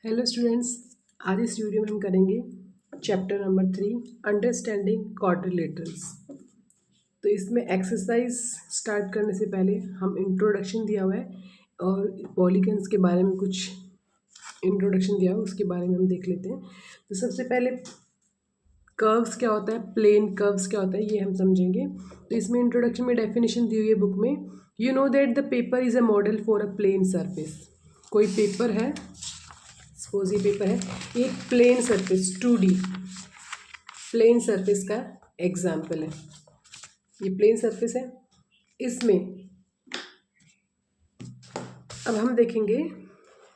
Hello students, आज इस video में हम करेंगे चैप्टर नंबर 3 अंडरस्टैंडिंग क्वाड्रिलेटरल्स। तो इसमें एक्सरसाइज स्टार्ट करने से पहले हम इंट्रोडक्शन दिया हुआ है और पॉलीगन्स के बारे में कुछ इंट्रोडक्शन दिया हुआ है, उसके बारे में हम देख लेते हैं। तो सबसे पहले कर्व्स क्या होता है, प्लेन कर्व्स क्या होता है, ये हम समझेंगे। तो इसमें इंट्रोडक्शन में डेफिनेशन दी हुई है बुक में। You know that the paper is a model for a plane surface. कोई पेपर है, सपोज ये पेपर है, एक plane surface 2D plane surface का एग्जाम्पल है। ये प्लेन सरफेस है। इसमें अब हम देखेंगे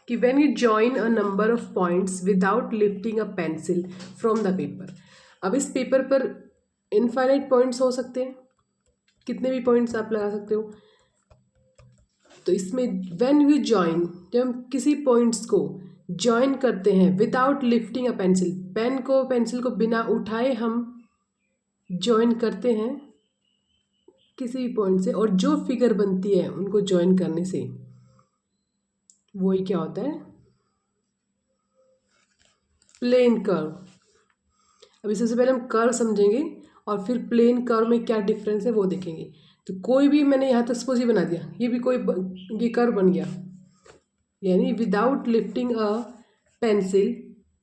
कि when you join a number of points without lifting a pencil from the paper. अब इस पेपर पर इनफाइनाइट पॉइंट्स हो सकते हैं, कितने भी पॉइंट्स आप लगा सकते हो। तो इसमें व्हेन यू जॉइन, जब हम किसी पॉइंट्स को जॉइन करते हैं without lifting a pencil, pencil को बिना उठाए हम जॉइन करते हैं किसी भी पॉइंट से, और जो फिगर बनती है उनको जॉइन करने से, वही क्या होता है, प्लेन कर्व। अभी सबसे पहले हम कर्व समझेंगे और फिर प्लेन कर्व में क्या डिफरेंस है वो देखेंगे। तो कोई भी, मैंने यहाँ तक सपोज ये बना दिया, ये भी ये कर्व बन गया, यानी विदाउट लिफ्टिंग अ पेंसिल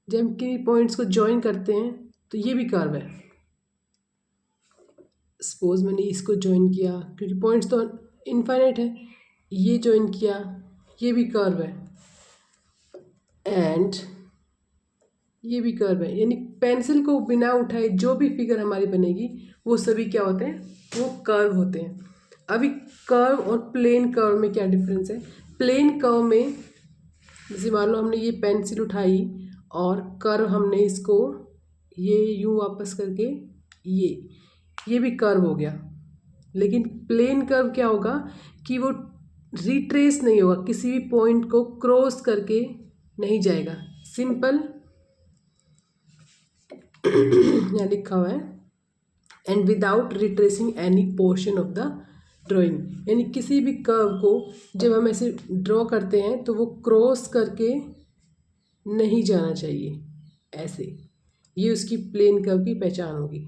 जब हम किसी पॉइंट्स को जॉइन करते हैं तो ये भी कर्व है। सपोज मैंने इसको ज्वाइन किया, क्योंकि पॉइंट्स तो इनफाइनाइट है, ये ज्वाइन किया, ये भी कर्व है, एंड ये भी कर्व है। यानी पेंसिल को बिना उठाए जो भी फिगर हमारी बनेगी वो सभी क्या होते हैं, वो कर्व होते हैं। अभी कर्व और प्लेन कर्व में क्या डिफरेंस है। प्लेन कर्व में जैसे मान लो हमने ये पेंसिल उठाई और कर्व हमने इसको ये यूं वापस करके ये भी कर्व हो गया। लेकिन प्लेन कर्व क्या होगा कि वो रिट्रेस नहीं होगा, किसी भी पॉइंट को क्रॉस करके नहीं जाएगा। सिंपल यहाँ लिखा हुआ है, and without retracing any portion of the drawing. यानी किसी भी कर्व को जब हम ऐसे ड्रॉ करते हैं तो वो क्रॉस करके नहीं जाना चाहिए ऐसे, ये उसकी प्लेन कर्व की पहचान होगी।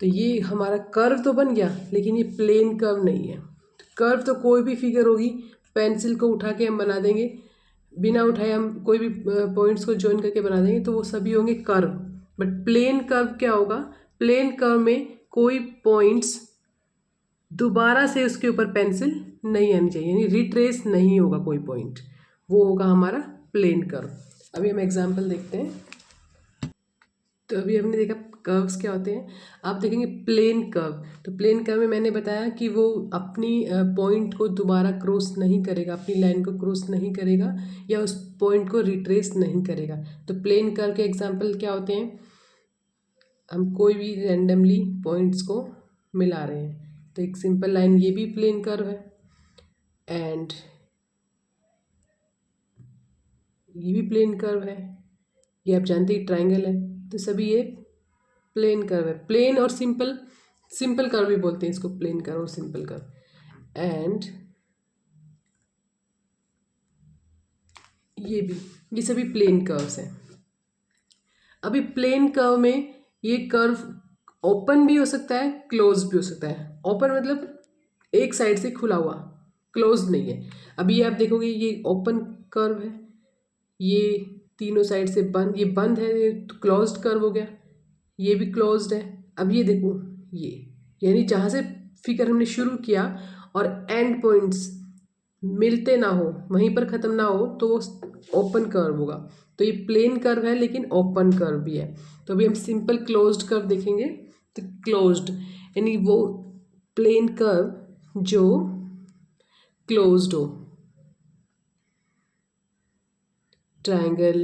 तो ये हमारा कर्व तो बन गया, लेकिन ये प्लेन कर्व नहीं है। कर्व तो कोई भी फिगर होगी, पेंसिल को उठा के हम बना देंगे, बिना उठाए हम कोई भी पॉइंट्स को ज्वाइन करके बना देंगे तो वो सभी होंगे कर्व। बट प्लेन कर्व क्या होगा, प्लेन कर्व में कोई पॉइंट्स दोबारा से उसके ऊपर पेंसिल नहीं आनी चाहिए, यानी रिट्रेस नहीं होगा कोई पॉइंट, वो होगा हमारा प्लेन कर्व। अभी हम एग्जाम्पल देखते हैं। तो अभी हमने देखा कर्व्स क्या होते हैं, आप देखेंगे प्लेन कर्व। तो प्लेन कर्व में मैंने बताया कि वो अपनी पॉइंट को दोबारा क्रॉस नहीं करेगा, अपनी लाइन को क्रॉस नहीं करेगा या उस पॉइंट को रिट्रेस नहीं करेगा। तो प्लेन कर्व के एग्जांपल क्या होते हैं, हम कोई भी रैंडमली पॉइंट्स को मिला रहे हैं तो एक सिंपल लाइन, ये भी प्लेन कर्व है, एंड ये भी प्लेन कर्व है, ये आप जानते हैं ट्राइंगल है। तो सभी ये प्लेन कर्व है। प्लेन और सिंपल, सिंपल कर्व भी बोलते हैं इसको, प्लेन कर्व और सिंपल कर्व। एंड ये भी, ये सभी प्लेन कर्व्स हैं। अभी प्लेन कर्व में ये कर्व ओपन भी हो सकता है, क्लोज भी हो सकता है। ओपन मतलब एक साइड से खुला हुआ, क्लोज नहीं है। अभी ये आप देखोगे ये ओपन कर्व है, ये तीनों साइड से बंद, ये बंद है, ये क्लोज्ड कर्व हो गया, ये भी क्लोज्ड है। अब ये देखो, ये यानी जहाँ से फिगर हमने शुरू किया और एंड पॉइंट्स मिलते ना हो, वहीं पर ख़त्म ना हो, तो वो ओपन कर्व होगा। तो ये प्लेन कर्व है लेकिन ओपन कर्व भी है। तो अभी हम सिंपल क्लोज्ड कर्व देखेंगे। तो क्लोज्ड यानी वो प्लेन कर्व जो क्लोज्ड हो, ट्रायंगल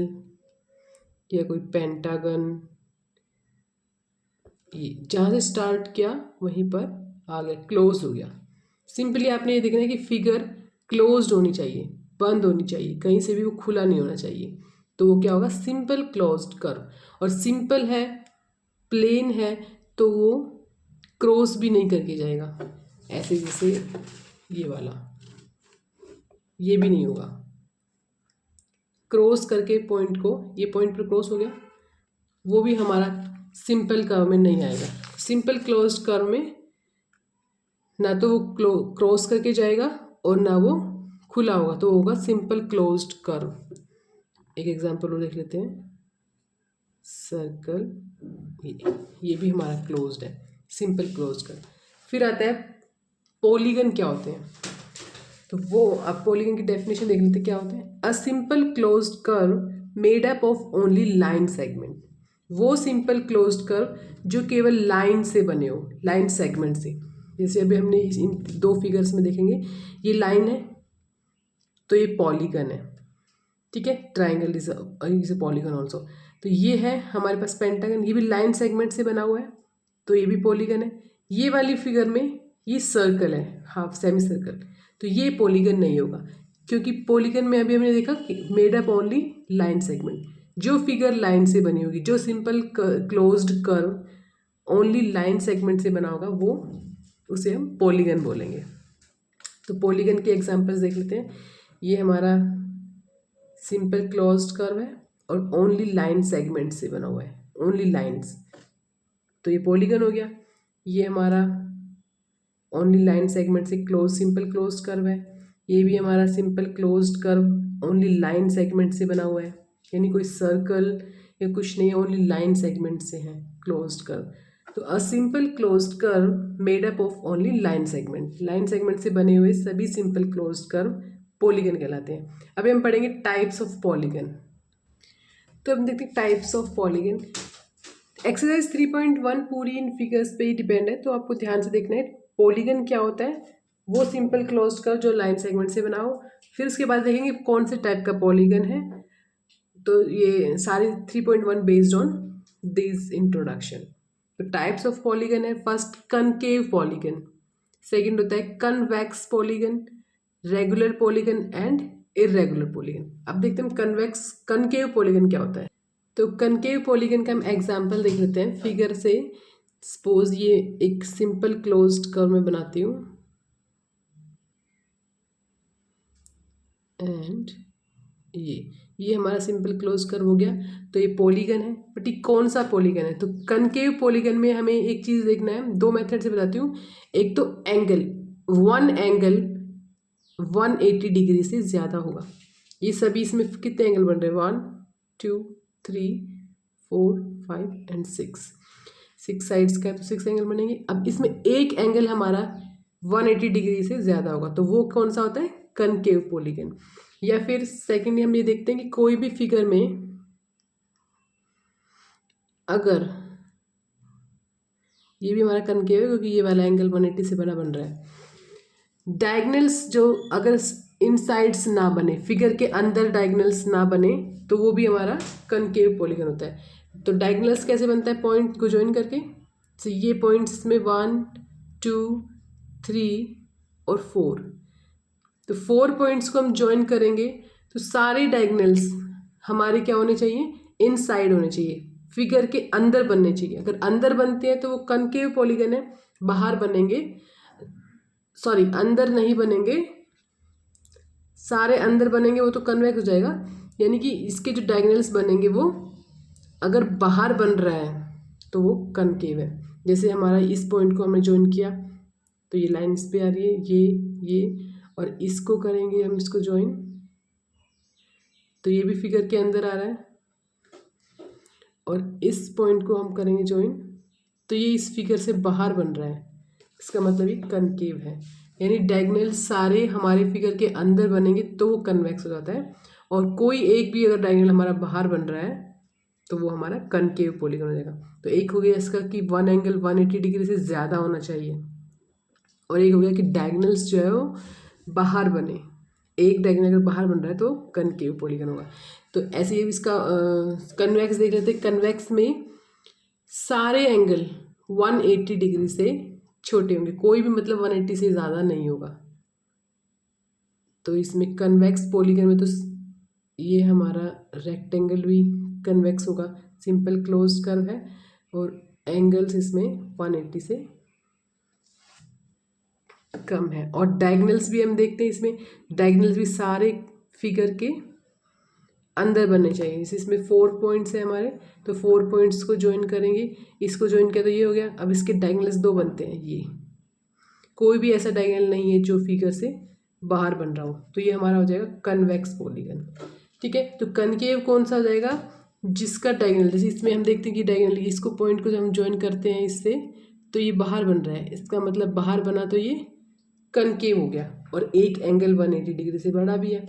या कोई पेंटागन, ये जहाँ से स्टार्ट किया वहीं पर आ गया, क्लोज हो गया। सिंपली आपने ये देखना है कि फिगर क्लोज्ड होनी चाहिए, बंद होनी चाहिए, कहीं से भी वो खुला नहीं होना चाहिए। तो वो क्या होगा, सिंपल क्लोज्ड कर्व। और सिंपल है, प्लेन है, तो वो क्रॉस भी नहीं करके जाएगा ऐसे, जैसे ये वाला, ये भी नहीं होगा, क्रॉस करके पॉइंट को, ये पॉइंट पर क्रॉस हो गया, वो भी हमारा सिंपल कर्व में नहीं आएगा। सिंपल क्लोज्ड कर्व में ना तो वो क्रॉस करके जाएगा और ना वो खुला होगा, तो होगा सिंपल क्लोज्ड कर्व। एक एग्जांपल और देख लेते हैं। सर्कल, ये भी हमारा क्लोज्ड है, सिंपल क्लोज्ड कर्व। फिर आता है पॉलीगन क्या होते हैं, तो वो अब पॉलीगन की डेफिनेशन देख लेते हैं क्या होते हैं। A simple closed curve made up of only line segment, वो सिंपल क्लोज्ड कर्व जो केवल लाइन से बने हो, लाइन सेगमेंट से। जैसे अभी हमने इन दो फिगर्स में देखेंगे, ये लाइन है तो ये पॉलीगन है, ठीक है। Triangle is a polygon also. तो ये है हमारे पास पेंटागन, ये भी लाइन सेगमेंट से बना हुआ है, तो ये भी पॉलीगन है। ये वाली फिगर में ये सर्कल है, हाफ सेमी सर्कल, तो ये पॉलीगन नहीं होगा, क्योंकि पॉलीगन में अभी हमने देखा made up only line segment. जो फिगर लाइन से बनी होगी, जो simple closed curve only line segment से बना होगा, वो उसे हम पॉलीगन बोलेंगे। तो पॉलीगन के एग्जांपल्स देख लेते हैं। ये हमारा सिंपल क्लोज्ड कर्व है और ओनली लाइन सेगमेंट से बना हुआ है, ओनली लाइंस, तो ये पॉलीगन हो गया। ये हमारा ओनली लाइन सेगमेंट से सिंपल क्लोज्ड कर्व है। ये भी हमारा simple closed curve only line segment से बना हुआ है, यानी कोई सर्कल या कुछ नहीं, ओनली लाइन सेगमेंट से है क्लोज्ड कर्व। तो a simple closed curve made up of only line segment, line segment से बने हुए सभी सिंपल क्लोज्ड कर्व पॉलीगन कहलाते हैं। अभी हम पढ़ेंगे टाइप्स ऑफ पॉलीगन। तो हम देखते हैं टाइप्स ऑफ पॉलीगन। एक्सरसाइज 3.1 पूरी इन फिगर्स पे ही डिपेंड है, तो आपको ध्यान से देखना है पॉलीगन क्या होता है। वो सिंपल क्लोज्ड कर्व जो लाइन सेगमेंट से बना हो। फिर उसके बाद देखेंगे कौन से टाइप का पॉलीगन है। तो ये सारे 3.1 बेस्ड ऑन दिस इंट्रोडक्शन। तो टाइप्स ऑफ पॉलीगन है, फर्स्ट कनकेव पॉलीगन, सेकंड होता है convex polygon, regular polygon and irregular polygon. अब देखते हैं कनकेव पॉलीगन क्या होता है। तो कनकेव पॉलीगन का हम एग्जांपल देख लेते हैं फिगर से। सपोज ये एक सिंपल क्लोज्ड कर्व में बनाती हूँ एंड ये हमारा सिंपल क्लोज कर्व हो गया, तो ये पॉलीगन है। बट ये कौन सा पॉलीगन है, तो कनकेव पॉलीगन में हमें एक चीज़ देखना है, दो मेथड से बताती हूँ। एक तो एंगल, वन एंगल 180 डिग्री से ज़्यादा होगा। ये सभी इसमें कितने एंगल बन रहे हैं, 1 2 3 4 5 एंड 6 साइड्स का है, तो 6 एंगल बनेंगे। अब इसमें एक एंगल हमारा 180 डिग्री से ज़्यादा होगा, तो वो कौन सा होता है, कनकेव पॉलीगन। या फिर सेकेंडली हम ये देखते हैं कि कोई भी फिगर में अगर ये भी हमारा कनकेव है, क्योंकि ये वाला एंगल 180 से बड़ा बन रहा है। डायगनल्स जो अगर इन साइड्स ना बने, फिगर के अंदर डायगनल्स ना बने, तो वो भी हमारा कनकेव पॉलीगन होता है। तो डायगनल्स कैसे बनता है, पॉइंट को ज्वाइन करके। तो ये पॉइंट्स में 1 2 3 और 4, तो 4 पॉइंट्स को हम ज्वाइन करेंगे, तो सारे डायगनल्स हमारे क्या होने चाहिए, इनसाइड होने चाहिए, फिगर के अंदर बनने चाहिए। अगर अंदर बनते हैं तो वो कनकेव पॉलीगन है, बाहर बनेंगे, सॉरी अंदर नहीं बनेंगे, सारे अंदर बनेंगे वो तो कन्वेक्स हो जाएगा। यानी कि इसके जो डायगनल्स बनेंगे वो अगर बाहर बन रहा है तो वो कनकेव है। जैसे हमारा इस पॉइंट को हमने ज्वाइन किया, तो ये लाइन इस पे आ रही है, ये और इसको करेंगे हम इसको ज्वाइन, तो ये भी फिगर के अंदर आ रहा है। और इस पॉइंट को हम करेंगे ज्वाइन, तो ये इस फिगर से बाहर बन रहा है, इसका मतलब ये कनकेव है। यानी डायगोनल सारे हमारे फिगर के अंदर बनेंगे तो वो कन्वेक्स हो जाता है, और कोई एक भी अगर डायगोनल हमारा बाहर बन रहा है तो वो हमारा कनकेव पॉलीगन हो जाएगा। तो एक हो गया इसका कि वन एंगल 180 डिग्री से ज़्यादा होना चाहिए, और एक हो गया कि डायगोनल्स जो है वो बाहर बने, एक डायगोनल अगर बाहर बन रहा है तो कनकेव पॉलीगन होगा। तो ऐसे ही इसका कन्वेक्स देख लेते हैं। कन्वेक्स में सारे एंगल 180 डिग्री से छोटे होंगे, कोई भी मतलब 180 से ज़्यादा नहीं होगा। तो इसमें कन्वेक्स पॉलीगन में तो ये हमारा रेक्टेंगल भी कन्वेक्स होगा, सिंपल क्लोज्ड कर्व है, और एंगल्स इसमें 180 से कम है। और डायगोनल्स भी हम देखते हैं, इसमें डायगोनल्स भी सारे फिगर के अंदर बनने चाहिए। जैसे इसमें 4 पॉइंट्स है हमारे, तो 4 पॉइंट्स को ज्वाइन करेंगे, इसको ज्वाइन किया तो ये हो गया। अब इसके डायगोनल्स 2 बनते हैं, ये कोई भी ऐसा डायगोनल नहीं है जो फिगर से बाहर बन रहा हो, तो ये हमारा हो जाएगा कन्वेक्स पॉलीगन। ठीक है, तो कनकेव कौन सा हो जाएगा, जिसका डायगोनल, जैसे इसमें हम देखते हैं कि डायगोनल इसको पॉइंट को जब हम ज्वाइन करते हैं इससे, तो ये बाहर बन रहा है, इसका मतलब बाहर बना तो ये कनकेव हो गया, और एक एंगल 180 डिग्री से बड़ा भी है।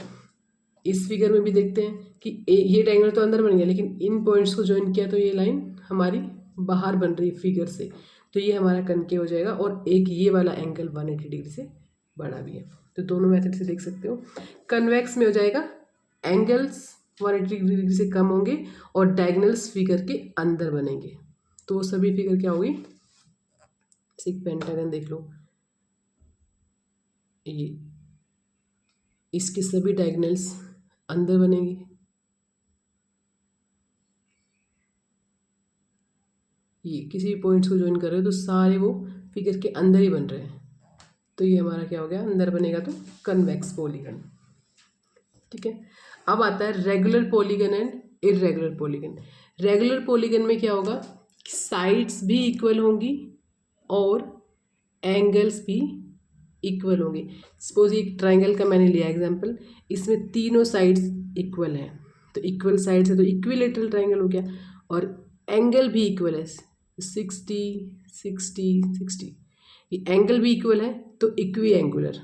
इस फिगर में भी देखते हैं कि ये डायगोनल तो अंदर बन गया, लेकिन इन पॉइंट्स को ज्वाइन किया तो ये लाइन हमारी बाहर बन रही है फिगर से, तो ये हमारा कनकेव हो जाएगा, और एक ये वाला एंगल 180 डिग्री से बड़ा भी है। तो दोनों मेथड से देख सकते हो। कन्वेक्स में हो जाएगा एंगल्स 180 डिग्री से कम होंगे और डायगोनल्स फिगर के अंदर बनेंगे, तो वो सभी फिगर क्या होगी, एक पेंटागन देख लो, ये इसके सभी डायगोनल्स अंदर बनेंगे, ये किसी भी पॉइंट्स को ज्वाइन कर रहे हो तो सारे वो फिगर के अंदर ही बन रहे हैं, तो ये हमारा क्या हो गया, अंदर बनेगा तो कन्वेक्स पॉलीगन। ठीक है, अब आता है regular polygon and irregular polygon. Regular polygon में क्या होगा, साइड्स भी इक्वल होंगी और एंगल्स भी इक्वल होंगे। सपोज एक ट्राइंगल का मैंने लिया एग्जांपल, इसमें तीनों साइड्स इक्वल हैं, तो इक्वल साइड्स है तो इक्विलेटरल ट्राइंगल हो गया, और एंगल भी इक्वल है 60 60 60, ये एंगल भी इक्वल है तो इक्वी एंगुलर,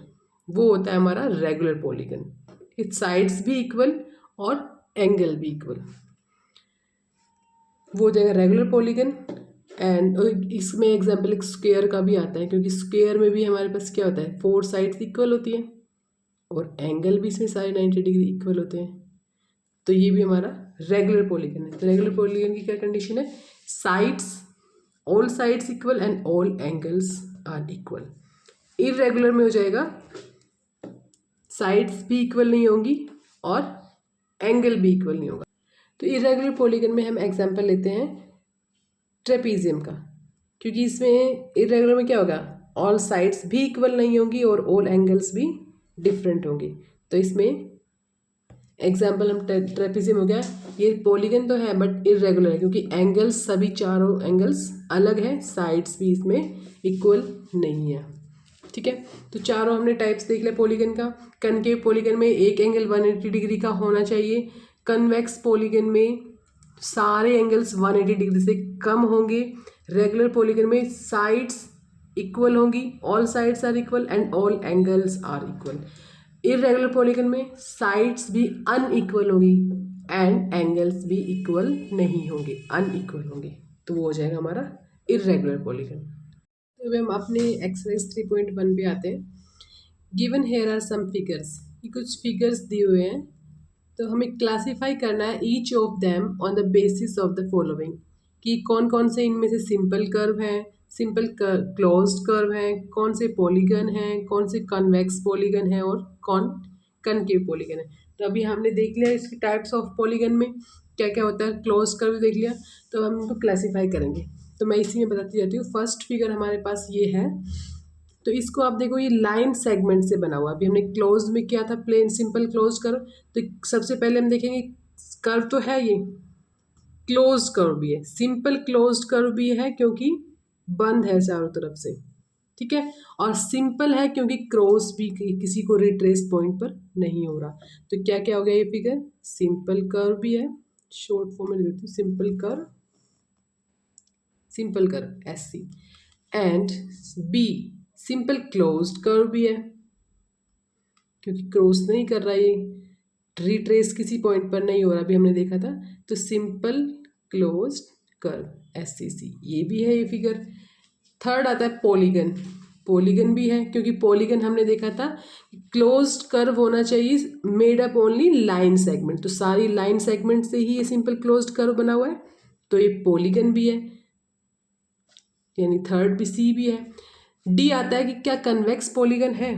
वो होता है हमारा रेगुलर पॉलीगन। इट्स साइड्स भी इक्वल और एंगल भी इक्वल, वो हो जाएगा रेगुलर पॉलीगन। एंड इसमें एग्जाम्पल एक स्क्वायर का भी आता है, क्योंकि स्क्वायर में भी हमारे पास क्या होता है, 4 साइड्स इक्वल होती हैं और एंगल भी इसमें सारे 90 डिग्री इक्वल होते हैं, तो ये भी हमारा रेगुलर पॉलीगन है। तो रेगुलर पॉलीगन की क्या कंडीशन है, sides, all sides equal and all angles are equal. Irregular में हो जाएगा साइड्स भी इक्वल नहीं होंगी और एंगल भी इक्वल नहीं होगा। तो इर्रेगुलर पॉलीगन में हम एग्जांपल लेते हैं ट्रेपीजियम का, क्योंकि इसमें इर्रेगुलर में क्या होगा, ऑल साइड्स भी इक्वल नहीं होंगी और ऑल एंगल्स भी डिफरेंट होंगे। तो इसमें एग्जाम्पल हम ट्रेपीजियम हो गया, ये पॉलीगन तो है बट इर्रेगुलर है, क्योंकि एंगल्स सभी चारों एंगल्स अलग है, साइड्स भी इसमें इक्वल नहीं है। ठीक है, तो चारों हमने टाइप्स देख लिया पॉलीगन का। कनकेव पॉलीगन में एक एंगल 180 डिग्री का होना चाहिए, कन्वेक्स पॉलीगन में सारे एंगल्स 180 डिग्री से कम होंगे, रेगुलर पॉलीगन में साइड्स इक्वल होंगी, all sides are equal and all angles are equal. Irregular polygon में साइड्स भी अनइक्वल होंगी एंड एंगल्स भी इक्वल नहीं होंगे, अनइक्वल होंगे, तो वो हो जाएगा हमारा इर्रेगुलर पॉलीगन। तो हम अपने एक्सरसाइज 3.1 पे आते हैं। Given here are some figures, ये कुछ फिगर्स दिए हुए हैं, तो हमें क्लासीफाई करना है each of them on the basis of the following, कि कौन कौन से इनमें से सिंपल कर्व हैं, सिंपल क्लोज्ड कर्व हैं, कौन से पॉलीगन हैं, कौन से कन्वेक्स पॉलीगन है और कौन कनकेव पॉलीगन है। तो अभी हमने देख लिया इसकी टाइप्स ऑफ पॉलीगन में क्या क्या होता है, क्लोज कर्व देख लिया, तो हम इनको क्लासीफाई करेंगे। तो मैं इसी में बताती जाती हूँ। फर्स्ट फिगर हमारे पास ये है, तो इसको आप देखो ये लाइन सेगमेंट से बना हुआ। अभी हमने क्लोज में किया था प्लेन सिंपल क्लोज कर्व, तो सबसे पहले हम देखेंगे कर्व तो है ये, क्लोज कर्व भी है, सिंपल क्लोज कर्व भी है क्योंकि बंद है चारों तरफ से, ठीक है, और सिंपल है क्योंकि क्रॉस भी किसी को रिट्रेस पॉइंट पर नहीं हो रहा। तो क्या क्या हो गया ये फिगर, सिंपल कर्व भी है, शॉर्ट फॉर्म में देती हूँ simple curve SC, and B simple closed curve भी है क्योंकि क्रॉस नहीं कर रहा, ये रिट्रेस किसी पॉइंट पर नहीं हो रहा, अभी हमने देखा था, तो सिंपल क्लोज्ड कर्व SCC, ये भी है ये फिगर। थर्ड आता है पॉलीगन, पॉलीगन भी है क्योंकि पॉलीगन हमने देखा था क्लोज्ड कर्व होना चाहिए made up only line segment, तो सारी लाइन सेगमेंट से ही ये सिंपल क्लोज्ड कर्व बना हुआ है, तो ये पॉलीगन भी है, यानी थर्ड भी C भी है। D आता है कि क्या कन्वेक्स पॉलीगन है,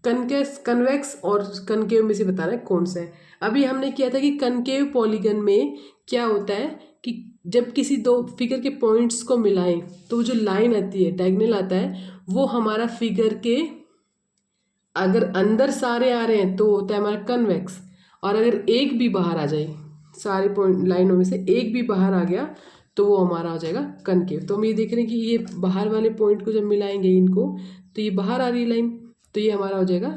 कन्वेक्स और कनकेव में से बताना है कौन सा है। अभी हमने किया था कि कनकेव पॉलीगन में क्या होता है कि जब किसी दो फिगर के पॉइंट्स को मिलाएं तो जो लाइन आती है, डायगोनल आता है, वो हमारा फिगर के अगर अंदर सारे आ रहे हैं तो होता है हमारा कन्वेक्स, और अगर एक भी बाहर आ जाए सारे पॉइंट लाइनों में से एक भी बाहर आ गया तो वो हमारा हो जाएगा कनकेव। तो हम ये देख रहे हैं कि ये बाहर वाले पॉइंट को जब मिलाएंगे इनको तो ये बाहर आ रही है लाइन, तो ये हमारा हो जाएगा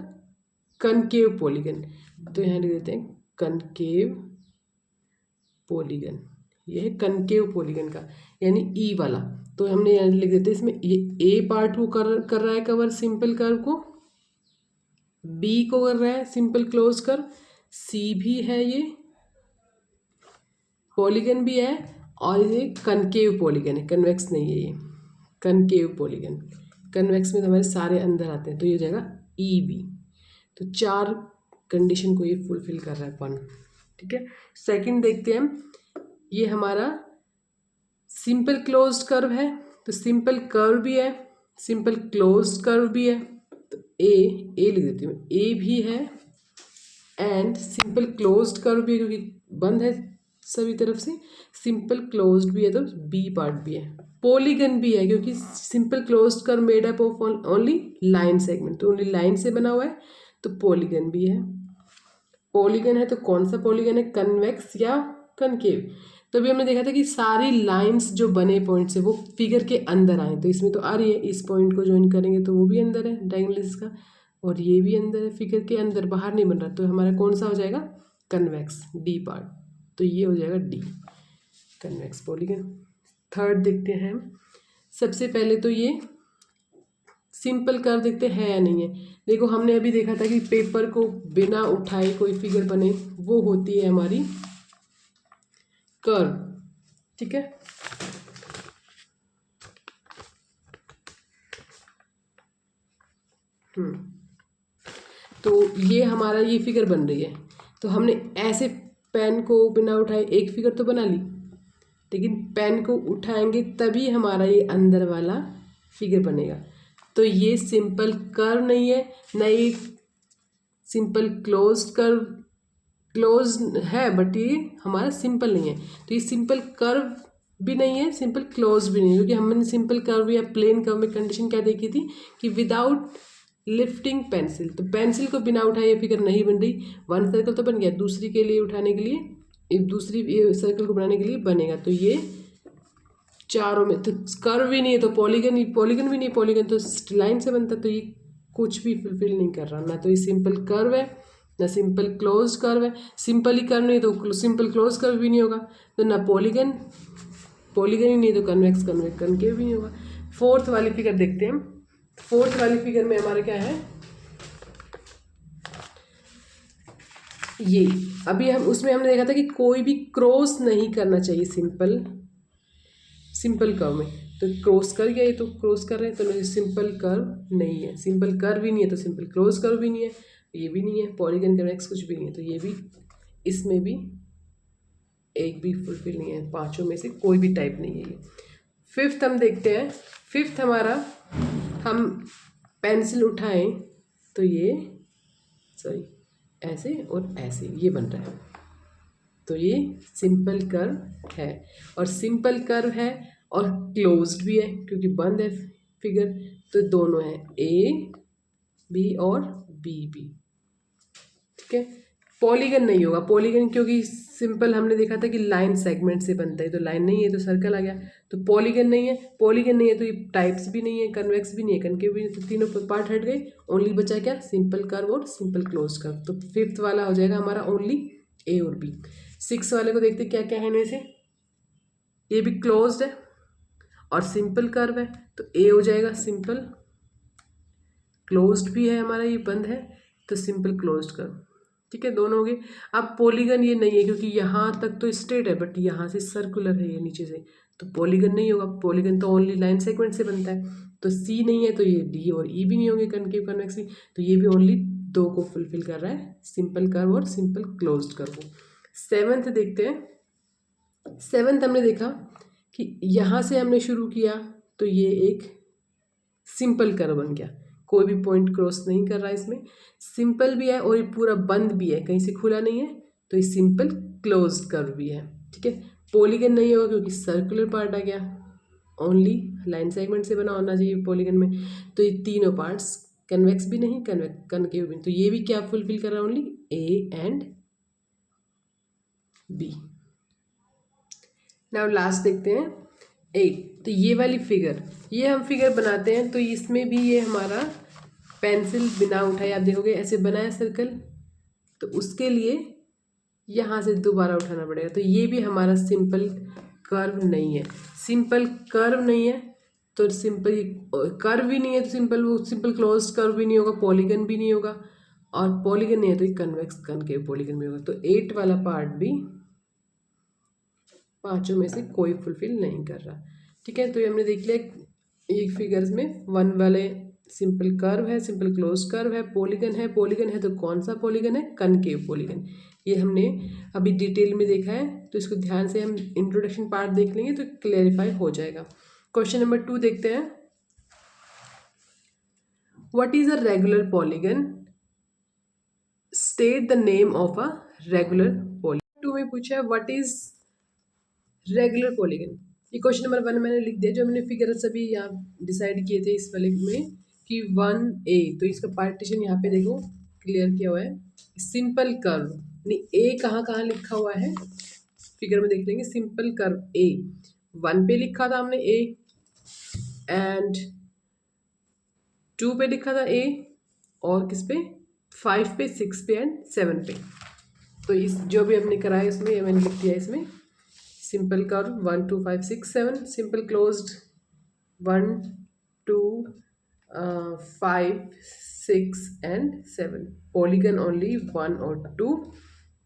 कनकेव पॉलीगन। तो यहाँ लिख देते हैं कनकेव पॉलीगन, ये है कनकेव पॉलीगन का यानी ई वाला। तो हमने यहाँ लिख देते हैं इसमें ये ए पार्ट वो कर रहा है कवर सिंपल कर्व को, बी को कर रहा है सिंपल क्लोज कर्व, सी भी है ये पॉलीगन भी है, और ये कनकेव पॉलीगन है, कन्वेक्स नहीं है ये कनकेव पॉलीगन। कन्वेक्स में तो हमारे सारे अंदर आते हैं, तो ये हो जाएगा ई बी। तो 4 कंडीशन को ये फुलफिल कर रहा है 1। ठीक है, सेकंड देखते हैं हम, ये हमारा सिंपल क्लोज्ड कर्व है, तो सिंपल कर्व भी है सिंपल क्लोज्ड कर्व भी है, तो ए लिख देती हूँ, ए भी है एंड सिंपल क्लोज्ड कर्व भी है क्योंकि बंद है सभी तरफ से, सिंपल क्लोज्ड भी है तो बी पार्ट भी है, पॉलीगन भी है क्योंकि simple closed curve made up of only line segment, तो ओनली लाइन से बना हुआ है, तो पॉलीगन भी है। पॉलीगन है तो कौन सा पॉलीगन है, कन्वेक्स या कनकेव। तो अभी हमने देखा था कि सारी लाइंस जो बने पॉइंट से वो फिगर के अंदर आए, तो इसमें तो आ रही है, इस पॉइंट को ज्वाइन करेंगे तो वो भी अंदर है डायगोनल का, और ये भी अंदर है फिगर के अंदर, बाहर नहीं बन रहा, तो हमारा कौन सा हो जाएगा कन्वेक्स डी पार्ट, तो ये हो जाएगा डी कन्वेक्स पॉलीगन। थर्ड देखते हैं हम, सबसे पहले तो ये सिंपल कर्व देखते हैं या नहीं है। देखो हमने अभी देखा था कि पेपर को बिना उठाए कोई फिगर बने वो होती है हमारी कर्व। ठीक है, तो ये हमारा ये फिगर बन रही है, तो हमने ऐसे पेन को बिना उठाए एक फिगर तो बना ली, लेकिन पेन को उठाएंगे तभी हमारा ये अंदर वाला फिगर बनेगा। तो ये सिंपल कर्व नहीं है, ना ये सिंपल क्लोज्ड कर्व, क्लोज है बट ये हमारा सिंपल नहीं है, तो ये सिंपल कर्व भी नहीं है सिंपल क्लोज भी नहीं है, क्योंकि हमने सिंपल कर्व या प्लेन कर्व में कंडीशन क्या देखी थी कि विदाउट लिफ्टिंग पेंसिल, तो पेंसिल को बिना उठाए ये फिगर नहीं बन रही। 1 सर्कल तो बन गया, दूसरी के लिए उठाने के लिए एक दूसरी सर्कल को बनाने के लिए बनेगा, तो ये चारों में तो कर्व भी नहीं है तो पॉलीगन भी नहीं, पॉलीगन तो लाइन से बनता, तो ये कुछ भी फुलफिल नहीं कर रहा, ना तो ये सिंपल कर्व है ना सिंपल क्लोज कर्व है। सिंपल ही कर्व नहीं तो सिंपल क्लोज कर्व भी नहीं होगा, तो ना पॉलीगन ही नहीं तो कन्वेक्स कनकेव भी नहीं होगा। फोर्थ वाली फिगर देखते हैं हम। फोर्थ वाली फिगर में हमारा क्या है, ये अभी हम उसमें हमने देखा था कि कोई भी क्रॉस नहीं करना चाहिए सिंपल कर्व में, तो क्रॉस कर गया, ये तो क्रॉस कर रहे हैं, तो सिंपल कर्व नहीं है, सिंपल कर्व भी नहीं है तो सिंपल क्रॉस कर्व भी नहीं है, ये भी नहीं है, पॉलीगन कन्वेक्स कुछ भी नहीं है, तो ये भी इसमें भी एक भी फुलफिल नहीं है, 5 में से कोई भी टाइप नहीं है ये। फिफ्थ हम देखते हैं, फिफ्थ हमारा हम पेंसिल उठाएं तो ये सॉरी ऐसे और ऐसे ये बन रहा है, तो ये सिंपल कर्व है, और सिंपल कर्व है और क्लोज्ड भी है क्योंकि बंद है फिगर, तो दोनों है ए बी और बी बी। ठीक है, पॉलीगन नहीं होगा, पॉलीगन क्योंकि सिंपल हमने देखा था कि लाइन सेगमेंट से बनता है, तो लाइन नहीं है तो सर्कल आ गया, तो पॉलीगन नहीं है तो ये टाइप्स भी नहीं है, कन्वेक्स भी नहीं है, कनकेव भी नहीं, तो तीनों पार्ट हट गए, ओनली बचा क्या सिंपल कर्व और सिंपल क्लोज कर्व। तो फिफ्थ वाला हो जाएगा हमारा ओनली ए और बी। 6 वाले को देखते क्या क्या है इनमें से, ये भी क्लोज्ड है और सिंपल कर्व है, तो ए हो जाएगा सिंपल, क्लोज्ड भी है हमारा ये बंद है तो सिंपल क्लोज्ड कर्व। ठीक है, दोनों हो गए। अब पॉलीगन ये नहीं है क्योंकि यहाँ तक तो स्ट्रेट है बट यहाँ से सर्कुलर है ये नीचे से, तो पॉलीगन नहीं होगा, पॉलीगन तो ओनली लाइन सेगमेंट से बनता है, तो सी नहीं है तो ये डी और ई भी नहीं होंगे कनकेव कन्वेक्स भी, तो ये भी ओनली 2 को फुलफिल कर रहा है, सिंपल कर्व और सिंपल क्लोज्ड कर्व को। 7th देखते हैं। 7th हमने देखा कि यहाँ से हमने शुरू किया तो ये एक सिंपल कर्व बन गया, कोई भी पॉइंट क्रॉस नहीं कर रहा है, इसमें सिंपल भी है और ये पूरा बंद भी है, कहीं से खुला नहीं है, तो ये सिंपल क्लोज कर्व भी है। ठीक है, पॉलीगन नहीं होगा क्योंकि सर्कुलर पार्ट आ गया, ओनली लाइन सेगमेंट से बना होना चाहिए पॉलीगन में, तो ये तीनों पार्ट्स कन्वेक्स भी नहीं कनकेव भी नहीं, तो ये भी क्या फुलफिल कर रहा है only A and B. Now last देखते हैं 8। तो ये वाली फिगर, ये हम फिगर बनाते हैं तो इसमें भी ये हमारा पेंसिल बिना उठाए आप देखोगे ऐसे बनाया सर्कल, तो उसके लिए यहाँ से दोबारा उठाना पड़ेगा। तो ये भी हमारा सिंपल कर्व नहीं है। सिंपल कर्व नहीं है तो सिंपल कर्व भी नहीं है तो सिंपल क्लोज्ड कर्व भी नहीं होगा, पॉलीगन भी नहीं होगा, और पॉलीगन नहीं है तो ये कन्वेक्स कनकेव पॉलीगन भी होगा। तो 8 वाला पार्ट भी पांचों में से कोई फुलफिल नहीं कर रहा। ठीक है, तो ये हमने देख लिया एक फिगर्स में 1 वाले सिंपल कर्व है, सिंपल क्लोज कर्व है, पॉलीगन है तो कौन सा पॉलीगन है? Concave polygon. ये हमने अभी डिटेल में देखा है, तो इसको ध्यान से हम इंट्रोडक्शन पार्ट देख लेंगे तो क्लेरिफाई हो जाएगा। क्वेश्चन नंबर 2 देखते हैं। What is a regular polygon? State the name of a regular polygon. 2 में पूछा है व्हाट इज रेगुलर पॉलीगन। ये क्वेश्चन नंबर 1 मैंने लिख दिया, जो हमने फिगर सभी यहाँ डिसाइड किए थे इस वाले में कि 1A, तो इसका पार्टीशन यहाँ पे देखो क्लियर किया हुआ है। सिंपल कर्व नहीं, ए कहाँ कहाँ लिखा हुआ है फिगर में देख लेंगे। सिंपल कर्व ए 1 पे लिखा था हमने ए, एंड 2 पे लिखा था ए, और किस पे? 5 पे, 6 पे एंड 7 पे। तो इस जो भी हमने कराया इसमें ये मैंने लिख दिया इसमें। Simple curve 1 2 5 6 7, simple closed 1 2 5 6 and 7, polygon only 1 और 2,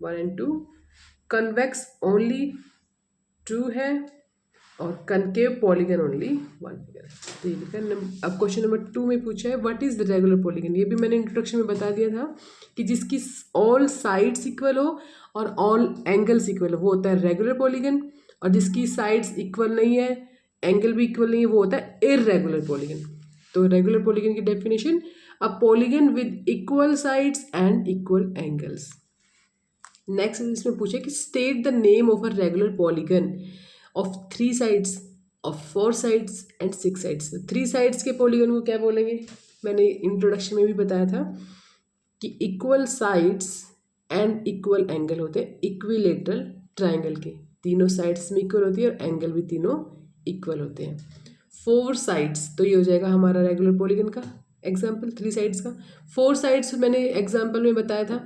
1 and 2, कन्वेक्स ओनली 2 है, और कनकेव पॉलीगन ओनली 1 फिगर। तो ये लिखा है। अब क्वेश्चन नंबर 2 में पूछा है what is the regular polygon. ये भी मैंने इंट्रोडक्शन में बता दिया था कि जिसकी ऑल साइड्स इक्वल हो और ऑल एंगल्स इक्वल हो वो होता है रेगुलर पॉलीगन, और जिसकी साइड्स इक्वल नहीं है, एंगल भी इक्वल नहीं है, वो होता है इररेगुलर पॉलीगन। तो रेगुलर पॉलीगन की definition, a polygon with equal sides and equal angles. Next इसमें पूछे कि state the name of a regular polygon of 3 sides, of 4 sides and 6 sides. 3 sides के पॉलीगन को क्या बोलेंगे? मैंने इंट्रोडक्शन में भी बताया था कि equal sides and equal angle होते हैं इक्विलेटरल ट्राइंगल के। तीनों साइड्स में इक्वल होती है और एंगल भी तीनों इक्वल होते हैं। 4 साइड्स, तो ये हो जाएगा हमारा रेगुलर पॉलीगन का एग्जाम्पल। 3 साइड्स का 4 साइड्स मैंने एग्जाम्पल में बताया था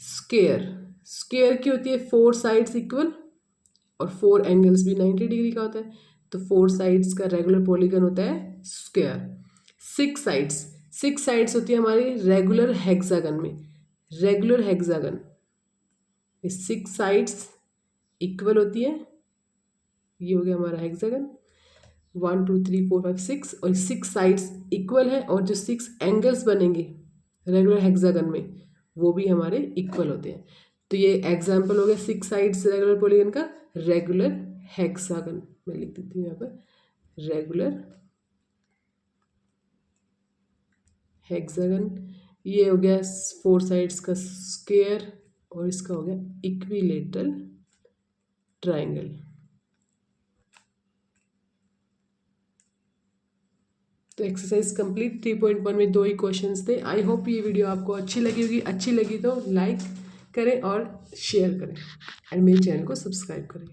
स्क्वायर। स्क्वायर की होती है 4 साइड्स इक्वल और 4 एंगल्स भी 90 डिग्री का होता है, तो 4 साइड्स का रेगुलर पॉलीगन होता है स्क्वायर। 6 साइड्स होती है हमारी रेगुलर हेक्सागन में। रेगुलर हेक्सागन 6 साइड्स इक्वल होती है, ये हो गया हमारा हेक्सागन 1 2 3 4 5 6, और 6 साइड्स इक्वल है, और जो 6 एंगल्स बनेंगे रेगुलर हेक्सागन में वो भी हमारे इक्वल होते हैं। तो ये एग्जाम्पल हो गया 6 साइड्स रेगुलर पॉलीगन का रेगुलर हेक्सागन। मैं लिख देती हूँ यहाँ पर रेगुलर हेक्सागन। ये हो गया 4 साइड्स का स्क्वायर, और इसका हो गया इक्विलेटरल ट्राइंगल। तो एक्सरसाइज कंप्लीट। 3.1 में 2 ही क्वेश्चंस थे। आई होप ये वीडियो आपको अच्छी लगी होगी। अच्छी लगी तो लाइक करें और शेयर करें, एंड मेरे चैनल को सब्सक्राइब करें।